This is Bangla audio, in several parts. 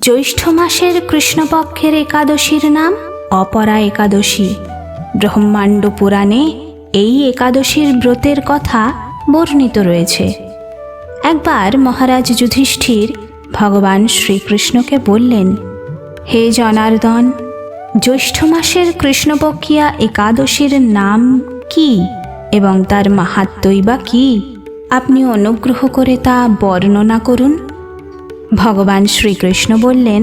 জ্যৈষ্ঠ মাসের কৃষ্ণপক্ষের একাদশীর নাম অপরা একাদশী। ব্রহ্মাণ্ড পুরাণে এই একাদশীর ব্রতের কথা বর্ণিত রয়েছে। একবার মহারাজ যুধিষ্ঠির ভগবান শ্রীকৃষ্ণকে বললেন, হে জনার্দন, জ্যৈষ্ঠ মাসের কৃষ্ণপক্ষিয়া একাদশীর নাম কি এবং তার মাহাত্ম্যই বা কি? আপনি অনুগ্রহ করে তা বর্ণনা করুন। ভগবান শ্রীকৃষ্ণ বললেন,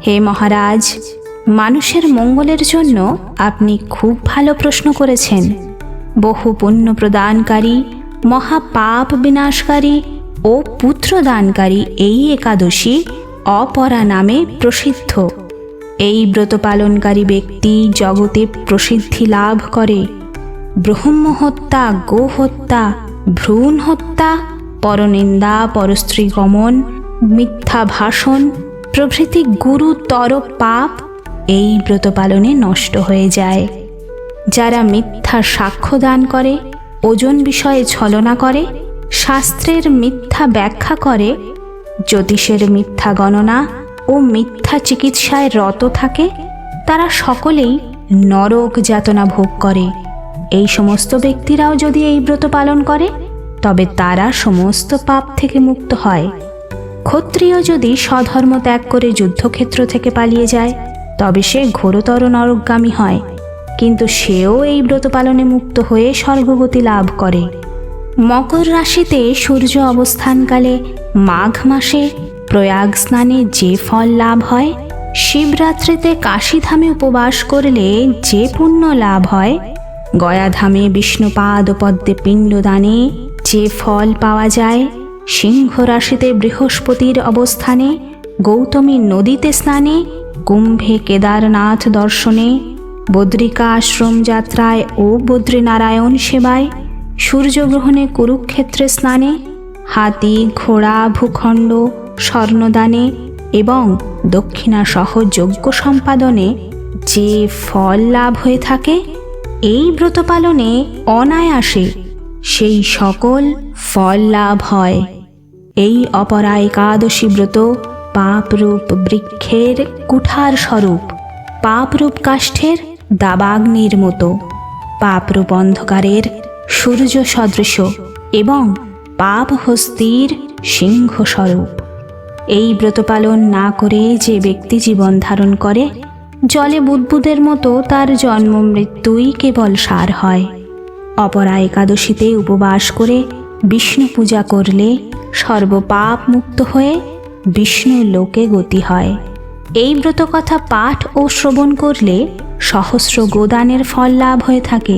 হে মহারাজ, মানুষের মঙ্গলের জন্য আপনি খুব ভালো প্রশ্ন করেছেন। বহু পুণ্য প্রদানকারী, মহাপাপ বিনাশকারী ও পুত্রদানকারী এই একাদশী অপরা নামে প্রসিদ্ধ। এই ব্রত পালনকারী ব্যক্তি জগতে প্রসিদ্ধি লাভ করে। ব্রহ্ম হত্যা, গো হত্যা, ভ্রূণ হত্যা, পরনিন্দা, পরস্ত্রী গমন, মিথ্যা ভাষণ প্রভৃতি গুরুতর পাপ এই ব্রত পালনে নষ্ট হয়ে যায়। যারা মিথ্যা সাক্ষ্য দান করে, ওজন বিষয়ে ছলনা করে, শাস্ত্রের মিথ্যা ব্যাখ্যা করে, জ্যোতিষের মিথ্যা গণনা ও মিথ্যা চিকিৎসায় রত থাকে, তারা সকলেই নরক যাতনা ভোগ করে। এই সমস্ত ব্যক্তিরাও যদি এই ব্রত পালন করে তবে তারা সমস্ত পাপ থেকে মুক্ত হয়। ক্ষত্রিয় যদি স্বধর্ম ত্যাগ করে যুদ্ধক্ষেত্র থেকে পালিয়ে যায় তবে সে ঘোরতর নরকগামী হয়, কিন্তু সেও এই ব্রত পালনে মুক্ত হয়ে স্বর্গগতি লাভ করে। মকর রাশিতে সূর্য অবস্থানকালে মাঘ মাসে প্রয়াগ স্নানে যে ফল লাভ হয়, শিবরাত্রিতে কাশীধামে উপবাস করলে যে পুণ্য লাভ হয়, গয়াধামে বিষ্ণুপাদ পদ্মে পিণ্ডদানে যে ফল পাওয়া যায়, সিংহ রাশিতে বৃহস্পতির অবস্থানে গৌতমী নদীতে স্নানে, কুম্ভে কেদারনাথ দর্শনে, বদ্রিকা আশ্রম যাত্রায় ও বদ্রীনারায়ণ সেবায়, সূর্যগ্রহণে কুরুক্ষেত্রে স্নানে, হাতি ঘোড়া ভূখণ্ড স্বর্ণদানে এবং দক্ষিণাসহ যজ্ঞ সম্পাদনে যে ফল লাভ হয়ে থাকে, এই ব্রত পালনে অনায়াসে সেই সকল ফল লাভ হয়। এই অপরা একাদশী ব্রত পাপরূপ বৃক্ষের কুঠার স্বরূপ, পাপরূপ কাষ্ঠের দাবাগ্নির মতো, পাপরূপ অন্ধকারের সূর্য সদৃশ এবং পাপ হস্তির সিংহ স্বরূপ। এই ব্রত পালন না করে যে ব্যক্তি জীবন ধারণ করে, জলে বুদ্বুদের মতো তার জন্ম মৃত্যুই কেবল সার হয়। অপরা একাদশীতে উপবাস করে বিষ্ণু পূজা করলে সর্বপাপ মুক্ত হয়ে বিষ্ণু লোকে গতি হয়। এই ব্রত কথা পাঠ ও শ্রবণ করলে সহস্র গোদানের ফল লাভ হয়ে থাকে।